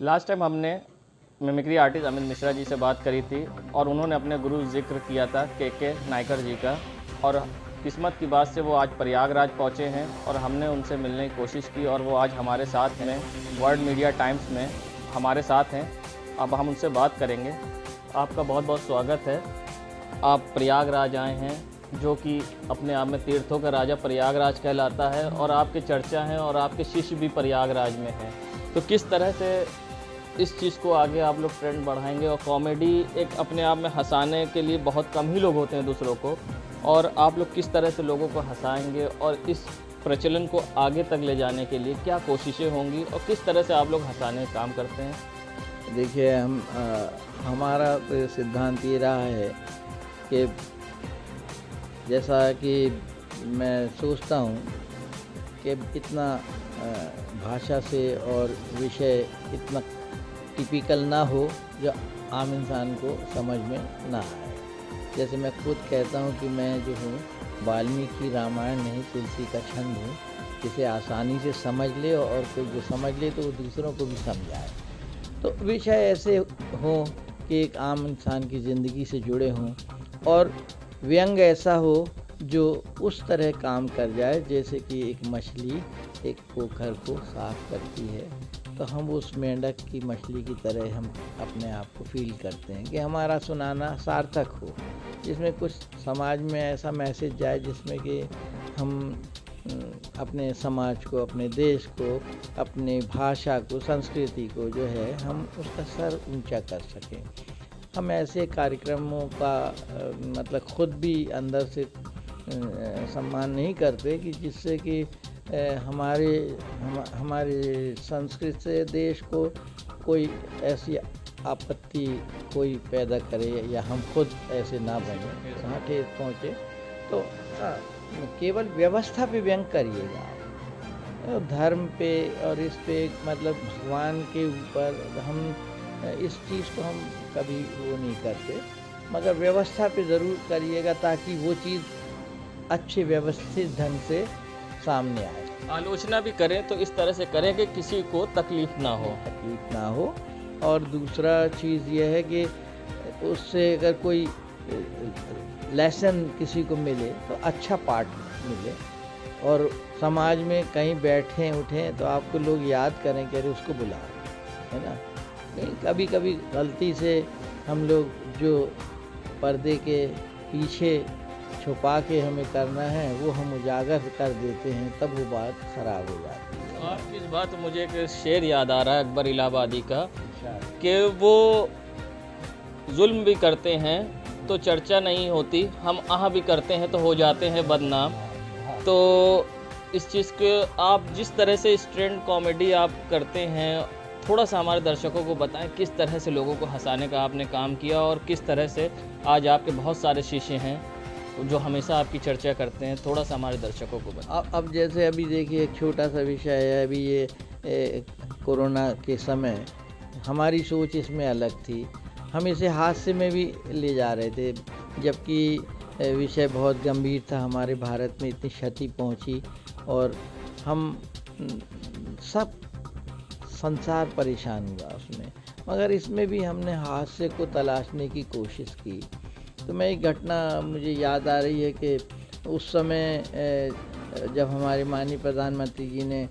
Last time हमने mimicry artist Amit Mishra ji से बात करी थी और उन्होंने अपने गुरु जिक्र किया था के नायकर जी का, और किस्मत की बात से वो आज प्रयागराज पहुँचे हैं और हमने उनसे मिलने की कोशिश की और वो आज हमारे साथ में वर्ल्ड मीडिया टाइम्स में हमारे साथ हैं। अब हम उनसे बात करेंगे। आपका बहुत बहुत स्वागत है। आप प्रयागराज आए हैं, जो कि अपने आप में तीर्थों का राजा प्रयागराज कहलाता है, और आपकी चर्चा है और आपके शिष्य भी प्रयागराज में हैं। तो किस तरह से इस चीज़ को आगे आप लोग ट्रेंड बढ़ाएंगे? और कॉमेडी एक अपने आप में हंसाने के लिए बहुत कम ही लोग होते हैं दूसरों को, और आप लोग किस तरह से लोगों को हंसाएंगे और इस प्रचलन को आगे तक ले जाने के लिए क्या कोशिशें होंगी और किस तरह से आप लोग हंसाने का काम करते हैं? देखिए, हमारा तो सिद्धांत ये रहा है कि जैसा कि मैं सोचता हूँ कि इतना भाषा से और विषय इतना टिपिकल ना हो जो आम इंसान को समझ में ना आए। जैसे मैं खुद कहता हूँ कि मैं जो हूँ वाल्मीकि रामायण नहीं तुलसी का छंद हूँ, जिसे आसानी से समझ ले और कोई जो समझ ले तो वो दूसरों को भी समझाए। तो विषय ऐसे हों कि एक आम इंसान की ज़िंदगी से जुड़े हों, और व्यंग ऐसा हो जो उस तरह काम कर जाए जैसे कि एक मछली एक पोखर को साफ करती है, तो हम उस मेंढक की मछली की तरह हम अपने आप को फील करते हैं कि हमारा सुनाना सार्थक हो, जिसमें कुछ समाज में ऐसा मैसेज जाए जिसमें कि हम अपने समाज को, अपने देश को, अपने भाषा को, संस्कृति को जो है हम उसका सर ऊंचा कर सकें। हम ऐसे कार्यक्रमों का मतलब खुद भी अंदर से सम्मान नहीं करते कि जिससे कि हमारे संस्कृति से देश को कोई ऐसी आपत्ति कोई पैदा करे या हम खुद ऐसे ना बने, कहाँ ठेस पहुँचे। तो केवल व्यवस्था पे व्यंग करिएगा, धर्म पे और इस पे मतलब भगवान के ऊपर हम इस चीज़ को हम कभी वो नहीं करते, मगर व्यवस्था पे ज़रूर करिएगा ताकि वो चीज़ अच्छे व्यवस्थित ढंग से सामने आए। आलोचना भी करें तो इस तरह से करें कि किसी को तकलीफ़ ना हो। और दूसरा चीज़ यह है कि उससे अगर कोई लेसन किसी को मिले तो अच्छा पाठ मिले, और समाज में कहीं बैठे उठें तो आपको लोग याद करें कि अरे उसको बुलाओ, है ना। कभी कभी गलती से हम लोग जो पर्दे के पीछे छुपा के हमें करना है वो हम उजागर कर देते हैं, तब वो बात ख़राब हो जाती है। आप इस बात मुझे एक शेर याद आ रहा है अकबर इलाहाबादी का, कि वो जुल्म भी करते हैं तो चर्चा नहीं होती, हम आह भी करते हैं तो हो जाते हैं बदनाम। तो इस चीज़ के आप जिस तरह से इस ट्रेंड कॉमेडी आप करते हैं, थोड़ा सा हमारे दर्शकों को बताएं किस तरह से लोगों को हंसाने का आपने काम किया और किस तरह से आज आपके बहुत सारे शिष्य हैं जो हमेशा आपकी चर्चा करते हैं। थोड़ा सा हमारे दर्शकों को बताएं। अब जैसे अभी देखिए एक छोटा सा विषय है, अभी ये कोरोना के समय हमारी सोच इसमें अलग थी, हम इसे हास्य में भी ले जा रहे थे, जबकि विषय बहुत गंभीर था। हमारे भारत में इतनी क्षति पहुंची और हम सब संसार परेशान हुआ उसमें, मगर इसमें भी हमने हास्य को तलाशने की कोशिश की। तो मैं एक घटना मुझे याद आ रही है कि उस समय जब हमारे माननीय प्रधानमंत्री जी ने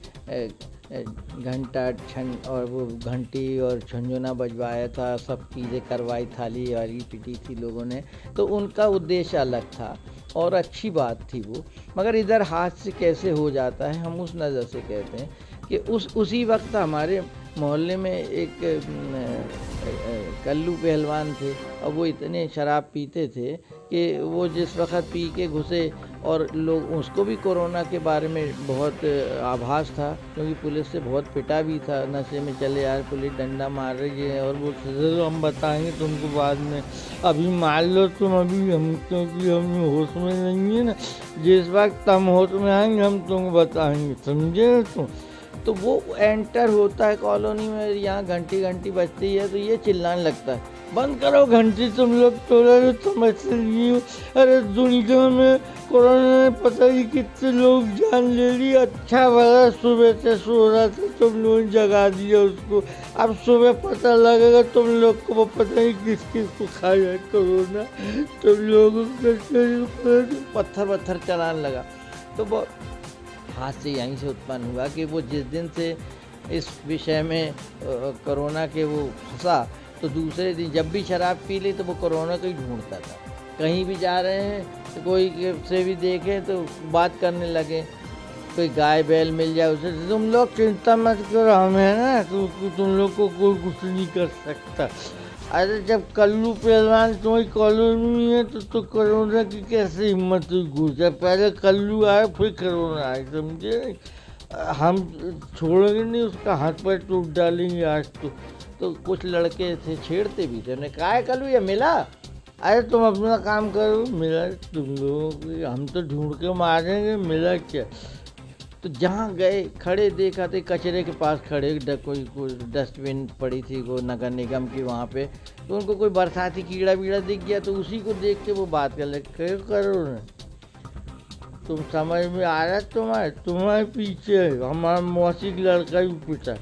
घंटा और वो घंटी और झुनझुना बजवाया था, सब चीज़ें करवाई, थाली वाली पीटी थी लोगों ने, तो उनका उद्देश्य अलग था और अच्छी बात थी वो। मगर इधर हास्य कैसे हो जाता है, हम उस नज़र से कहते हैं कि उसी वक्त हमारे मोहल्ले में एक कल्लू पहलवान थे, और वो इतने शराब पीते थे कि वो जिस वक्त पी के घुसे, और लोग उसको भी कोरोना के बारे में बहुत आभास था, क्योंकि पुलिस से बहुत पिटा भी था, नशे में चले यार पुलिस डंडा मार रही है, और वो हम बताएंगे तुमको बाद में, अभी मार लो तुम, अभी हम क्योंकि हम होश में नहीं है ना, जिस वक्त हम होश में आएंगे हम तुमको बताएंगे, समझे तुम। तो वो एंटर होता है कॉलोनी में, यहाँ घंटी घंटी बजती है तो ये चिल्लाने लगता है, बंद करो घंटी तुम लोग, थोड़ा समझते नहीं हो, अरे दुनिया में कोरोना ने पता नहीं कितने लोग जान ले ली, अच्छा भला सुबह से सो रहा था तुम लोगों ने जगा दिया उसको, अब सुबह पता लगेगा तुम लोग को, वो पता नहीं किस किस को खाया है कोरोना, तुम लोगों को पत्थर चलाने लगा। तो वो हादसे यहीं से उत्पन्न हुआ कि वो जिस दिन से इस विषय में कोरोना के वो फंसा, तो दूसरे दिन जब भी शराब पी ली तो वो कोरोना को ही ढूंढता था। कहीं भी जा रहे हैं तो कोई से भी देखें तो बात करने लगे, कोई गाय बैल मिल जाए उसे, तुम लोग चिंता मत करो, हम है ना, तुम लोग को कोई कुछ नहीं कर सकता। अरे जब कल्लू पहलवान तुम्हारी कॉलोनी में है तो कोरोना की कैसे हिम्मत हुई घुसा, पहले कल्लू आए फिर कोरोना आए, समझे, हम छोड़ेंगे नहीं उसका, हाथ पैर टूट डालेंगे आज तो कुछ लड़के थे छेड़ते भी थे, हमने कहा है कल्लू ये मिला, अरे तुम अपना काम करो, मिला तुम लोगों को, हम तो ढूंढ के मारेंगे, मिला क्या। तो जहाँ गए खड़े देखा थे कचरे के पास खड़े, कोई डस्टबिन पड़ी थी वो नगर निगम की वहाँ पे, तो उनको कोई बरसाती कीड़ा बीड़ा दिख गया तो उसी को देख के वो बात कर ले, क्या करो ना, तुम समझ में आ रहा है, तुम्हारे पीछे है हमारा मौसी लड़का भी पिटा,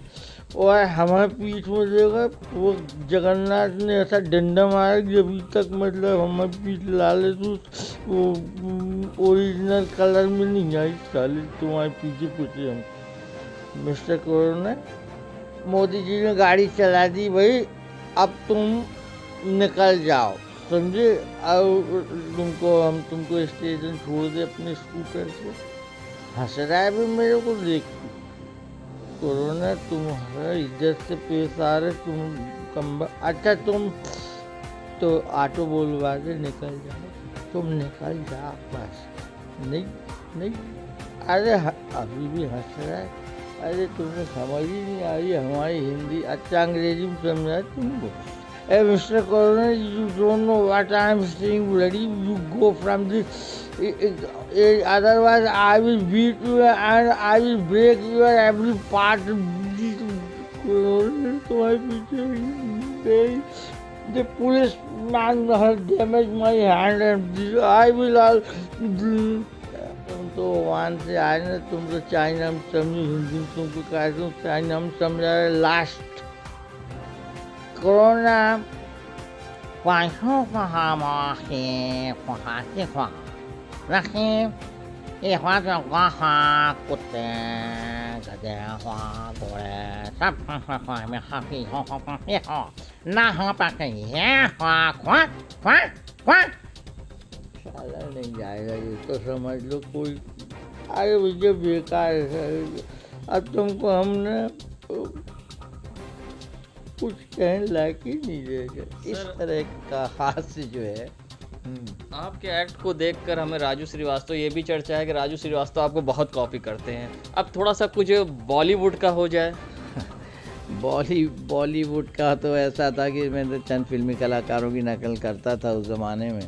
और हमारे पीठ में देखा वो जगन्नाथ ने ऐसा डंडा मारा कि अभी तक मतलब हमारे पीठ लाले तो वो ओरिजिनल कलर में नहीं आई, साले तुम्हारे पीछे पिटे हम। मिस्टर कोरोना, मोदी जी ने गाड़ी चला दी भाई, अब तुम निकल जाओ, समझे, और हम तुमको स्टेशन छोड़ दे अपने स्कूटर से। हंस रहा है भी मेरे को देख, कोरोना तुम्हारा इज्जत से पेश आ रहे, तुम कम, अच्छा तुम तो ऑटो बोलवा के निकल जाओ, तुम निकल जाओ बस, नहीं, अरे अभी भी हंस रहा है, अरे तुम्हें समझ ही नहीं आ रही हमारी हिंदी, अच्छा अंग्रेजी में समझा तुमको। Hey, Mr. Coroner, you don't know what I am saying, bloody. You go from this. Otherwise, I will beat you and I will break your every part. Coroner, तुम्हारे पीछे the police man has damaged my hand and I will all. तुम तो वहाँ से आए ना, तुम तो चाइना में समझो, हिंदी में तुमको कह दूँ, चाइना में समझा रहे last Corona, quay hút vào hà mò khi của hà chiếc hoa là khi y hoa cho qua hoa cột cái đèn hoa của sắp hoa mình học thì hoa hết hoa na hoa bạc cái hoa khoát साला नहीं जाएगा ये तो समझ लो कोई, अरे मुझे बेकार है, अब तुमको हमने कुछ कहने लायक ही नहीं रहेगा, इस तरह का हास्य जो है। आपके एक्ट को देखकर हमें राजू श्रीवास्तव, ये भी चर्चा है कि राजू श्रीवास्तव आपको बहुत कॉपी करते हैं, अब थोड़ा सा कुछ बॉलीवुड का हो जाए। बॉलीवुड का तो ऐसा था कि मैं तो चंद फिल्मी कलाकारों की नकल करता था उस ज़माने में,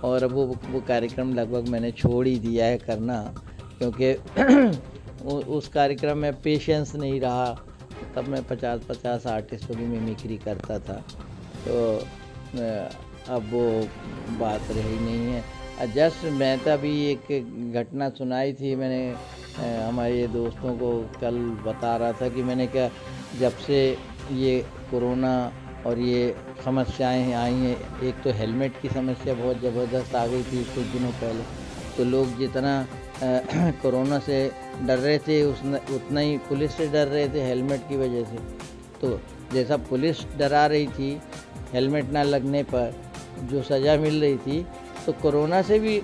और अब वो कार्यक्रम लगभग मैंने छोड़ ही दिया है करना, क्योंकि उस कार्यक्रम में पेशेंस नहीं रहा, तब मैं 50 आर्टिस्टों की मिमिक्री करता था, तो अब वो बात रही नहीं है। जस्ट मैं तभी एक घटना सुनाई थी मैंने हमारे दोस्तों को, कल बता रहा था कि मैंने क्या, जब से ये कोरोना और ये समस्याएं आई हैं, एक तो हेलमेट की समस्या बहुत ज़बरदस्त आ गई थी कुछ दिनों पहले, तो लोग जितना कोरोना से डर रहे थे उतना ही पुलिस से डर रहे थे हेलमेट की वजह से। तो जैसा पुलिस डरा रही थी हेलमेट ना लगने पर जो सज़ा मिल रही थी, तो कोरोना से भी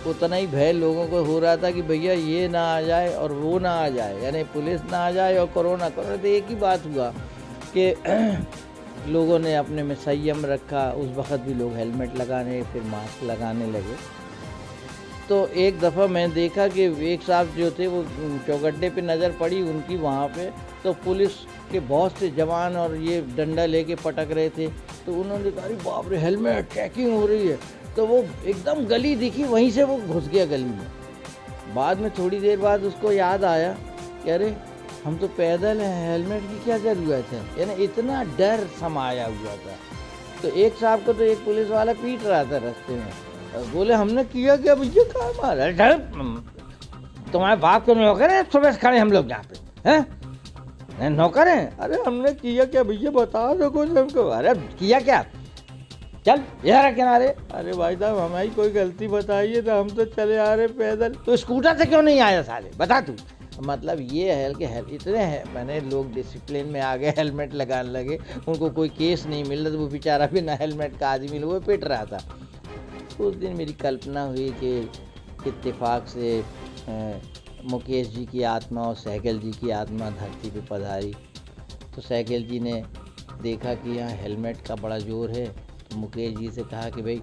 उतना ही भय लोगों को हो रहा था कि भैया ये ना आ जाए और वो ना आ जाए, यानी पुलिस ना आ जाए और कोरोना तो एक ही बात हुआ कि लोगों ने अपने में संयम रखा, उस वक़्त भी लोग हेलमेट लगाने फिर मास्क लगाने लगे। तो एक दफ़ा मैं देखा कि एक साहब जो थे वो चौगड्डे पे नज़र पड़ी उनकी वहाँ पे, तो पुलिस के बहुत से जवान और ये डंडा लेके पटक रहे थे, तो उन्होंने कहा बाप रे हेलमेट चेकिंग हो रही है, तो वो एकदम गली दिखी, वहीं से वो घुस गया गली में। बाद में थोड़ी देर बाद उसको याद आया कि अरे हम तो पैदल हैं, हेलमेट की क्या ज़रूरत है। यानी इतना डर समाया हुआ था। तो एक साहब को तो एक पुलिस वाला पीट रहा था रास्ते में, और बोले हमने किया क्या भैया, कहाँ मारा, डर तुम्हारे बाप के नौकर हैं, सुबह से खड़े हम लोग यहाँ पे हैं, नौकर हैं। अरे हमने किया क्या भैया, बता दो कुछ हमको। अरे किया क्या, चल यार किनारे। अरे भाई साहब हमारी कोई गलती बताइए, तो हम तो चले आ रहे पैदल। तो स्कूटर से क्यों नहीं आया साले, बता तू। मतलब ये है कि इतने है मैंने लोग डिसिप्लिन में आ गए, हेलमेट लगाने लगे, उनको कोई केस नहीं मिल रहा, तो वो बेचारा बिना हेलमेट का आदमी वो पिट रहा था। उस दिन मेरी कल्पना हुई कि इत्तेफाक से मुकेश जी की आत्मा और सहगल जी की आत्मा धरती पे पधारी। तो सहगल जी ने देखा कि यहाँ हेलमेट का बड़ा जोर है, तो मुकेश जी से कहा कि भाई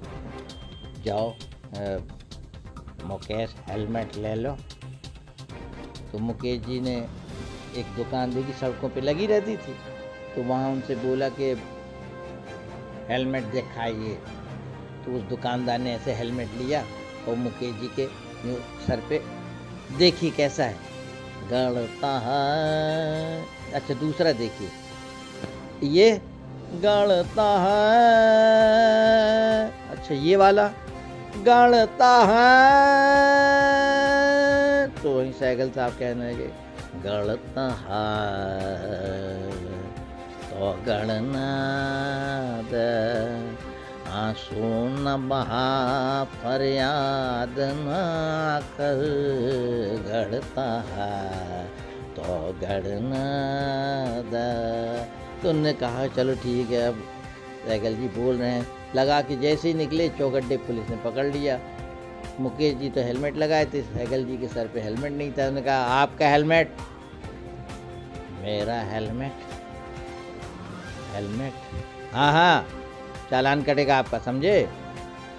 जाओ मुकेश हेलमेट ले लो। तो मुकेश जी ने एक दुकान देखी, सड़कों पे लगी रहती थी, तो वहाँ उनसे बोला कि हेलमेट दिखाइए। तो उस दुकानदार ने ऐसे हेलमेट लिया और मुकेश जी के सर पे देखिए कैसा है, गड़ता है। अच्छा दूसरा देखिए, ये गड़ता है। अच्छा ये वाला गड़ता है। तो वहीं सहगल साहब कहने लगे गड़ता है तो गड़ना दे, आंसू न बहा फरियाद न कर, गड़ता है तो गड़ना दे। तो उन्होंने कहा चलो ठीक है। अब सहगल जी बोल रहे हैं, लगा कि जैसे ही निकले चौगड्डे पुलिस ने पकड़ लिया। मुकेश जी तो हेलमेट लगाए थे, सहगल जी के सर पे हेलमेट नहीं था। उन्होंने कहा आपका हेलमेट, मेरा हेलमेट, हेलमेट हाँ हाँ चालान कटेगा आपका, समझे।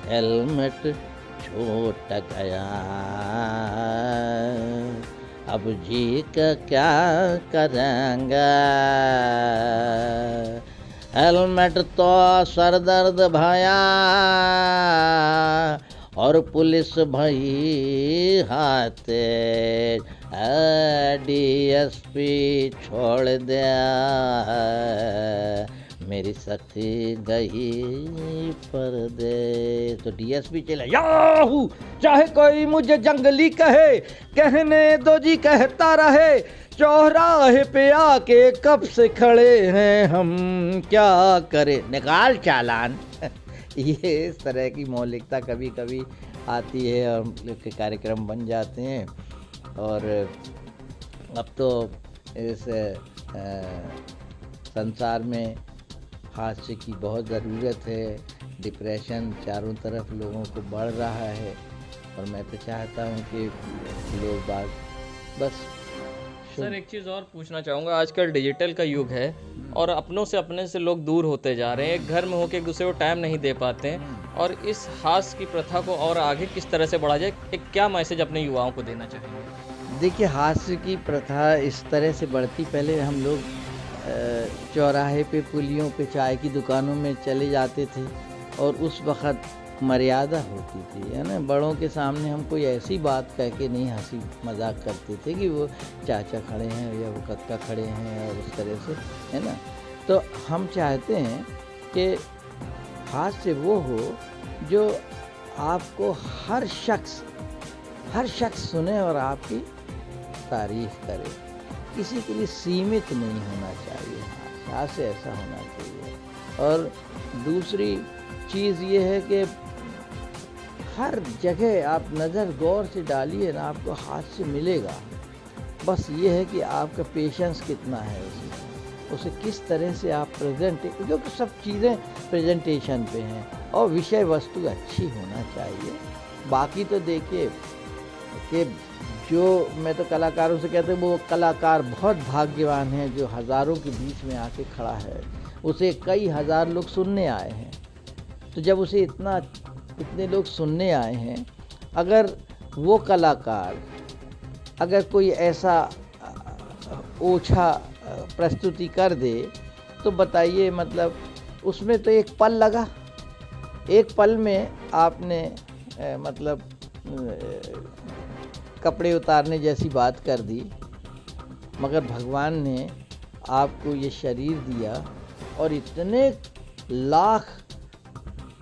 हेलमेट छूट गया, अब जी का क्या करेंगे, हेलमेट तो सर दर्द भया और पुलिस भई हाथे, डीएसपी छोड़ दिया, मेरी सखी गई परदेस। तो डीएसपी चला, याहू चाहे कोई मुझे जंगली कहे, कहने दो जी कहता रहे, चौराहे पे आके कब से खड़े हैं हम, क्या करें, निकाल चालान। ये इस तरह की मौलिकता कभी कभी आती है और हम लोग के कार्यक्रम बन जाते हैं। और अब तो इस संसार में हास्य की बहुत ज़रूरत है। डिप्रेशन चारों तरफ लोगों को बढ़ रहा है, और मैं तो चाहता हूँ कि लोग बाग बस। सर एक चीज़ और पूछना चाहूँगा, आजकल डिजिटल का युग है और अपनों से अपने से लोग दूर होते जा रहे हैं, एक घर में होकर एक दूसरे को टाइम नहीं दे पाते हैं, और इस हास्य की प्रथा को और आगे किस तरह से बढ़ा जाए, एक क्या मैसेज अपने युवाओं को देना चाहेंगे? देखिए हास्य की प्रथा इस तरह से बढ़ती, पहले हम लोग चौराहे पे पुलियों पे चाय की दुकानों में चले जाते थे और उस वक़्त मर्यादा होती थी, है ना। बड़ों के सामने हम कोई ऐसी बात कह के नहीं हंसी मजाक करते थे कि वो चाचा खड़े हैं या वो कक्का खड़े हैं, और उस तरह से, है ना। तो हम चाहते हैं कि हास्य वो हो जो आपको हर शख्स सुने और आपकी तारीफ करे, किसी के लिए सीमित नहीं होना चाहिए। हास्य ऐसा होना चाहिए। और दूसरी चीज़ ये है कि हर जगह आप नज़र गौर से डालिए ना, आपको हास्य मिलेगा। बस ये है कि आपका पेशेंस कितना है उसमें, उसे किस तरह से आप जो कि सब चीज़ें प्रेजेंटेशन पे हैं, और विषय वस्तु अच्छी होना चाहिए। बाकी तो देखिए कि जो मैं तो कलाकारों से कहते हैं, वो कलाकार बहुत भाग्यवान है जो हज़ारों के बीच में आके खड़ा है, उसे कई हज़ार लोग सुनने आए हैं। तो जब उसे इतने लोग सुनने आए हैं, अगर वो कलाकार अगर कोई ऐसा ओछा प्रस्तुति कर दे, तो बताइए मतलब उसमें तो एक पल लगा, एक पल में आपने मतलब कपड़े उतारने जैसी बात कर दी। मगर भगवान ने आपको ये शरीर दिया और इतने लाख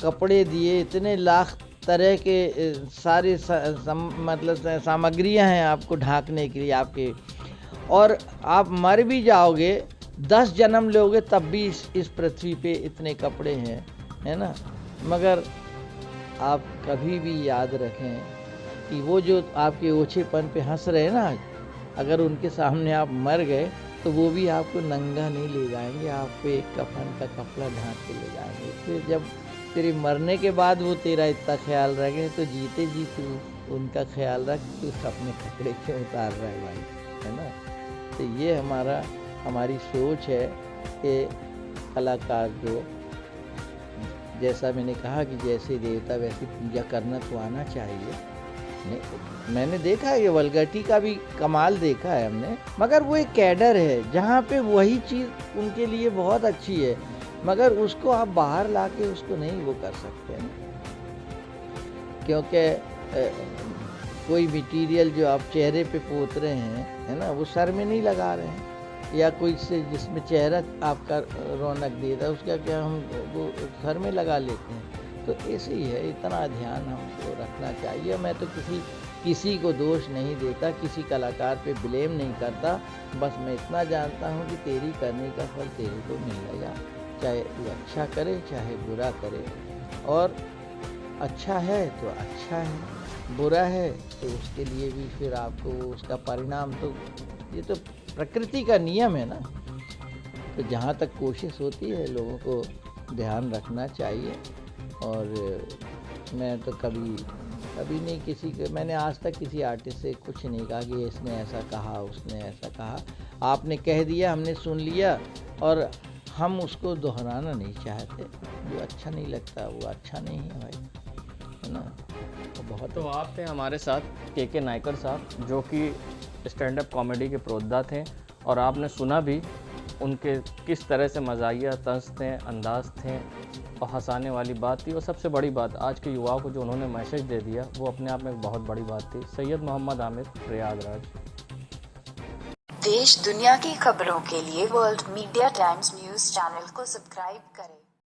कपड़े दिए, इतने लाख तरह के सारे मतलब सामग्रियां हैं आपको ढांकने के लिए आपके, और आप मर भी जाओगे 10 जन्म लोगे तब भी इस पृथ्वी पे इतने कपड़े हैं, है ना। मगर आप कभी भी याद रखें कि वो जो आपके ओछेपन पे हंस रहे हैं ना, अगर उनके सामने आप मर गए तो वो भी आपको नंगा नहीं ले जाएंगे, आप पे एक कफन का कपड़ा ढांक के ले जाएंगे। फिर जब तेरे मरने के बाद वो तेरा इतना ख्याल रखें तो जीते जी तू उनका ख्याल रख, तू अपने कपड़े क्यों उतार रहा है भाई, है ना। तो ये हमारी सोच है कि कलाकार जो, जैसा मैंने कहा कि जैसे देवता वैसी पूजा करना तो आना चाहिए। मैंने देखा है ये वल्गैरिटी का भी कमाल देखा है हमने, मगर वो एक कैडर है जहाँ पे वही चीज़ उनके लिए बहुत अच्छी है, मगर उसको आप बाहर लाके उसको नहीं वो कर सकते हैं, क्योंकि कोई मटेरियल जो आप चेहरे पे पोत रहे हैं, है ना, वो सर में नहीं लगा रहे हैं, या कोई से जिसमें चेहरा आपका रौनक देता है उसका क्या हम वो सर में लगा लेते हैं। तो ऐसे ही है, इतना ध्यान हमको रखना चाहिए। मैं तो किसी को दोष नहीं देता, किसी कलाकार पे ब्लेम नहीं करता, बस मैं इतना जानता हूँ कि तेरी करने का फल तेरे को मिलेगा, चाहे तू अच्छा करे चाहे बुरा करे। और अच्छा है तो अच्छा है, बुरा है तो उसके लिए भी फिर आपको उसका परिणाम, तो ये तो प्रकृति का नियम है ना। तो जहाँ तक कोशिश होती है लोगों को ध्यान रखना चाहिए। और मैं तो कभी नहीं किसी के, मैंने आज तक किसी आर्टिस्ट से कुछ नहीं कहा कि इसने ऐसा कहा उसने ऐसा कहा। आपने कह दिया, हमने सुन लिया और हम उसको दोहराना नहीं चाहते। जो अच्छा नहीं लगता वो अच्छा नहीं है भाई, है ना। तो आप थे हमारे साथ के नायकर साहब, जो कि स्टैंड अप कॉमेडी के प्रोद्धा थे, और आपने सुना भी उनके किस तरह से मज़ाहिया तर्ज थे, अंदाज थे और हंसाने वाली बात थी। और सबसे बड़ी बात, आज के युवाओं को जो उन्होंने मैसेज दे दिया वो अपने आप में एक बहुत बड़ी बात थी। सैयद मोहम्मद आमिर, प्रयागराज। देश दुनिया की खबरों के लिए world media times news channel को सब्सक्राइब करें।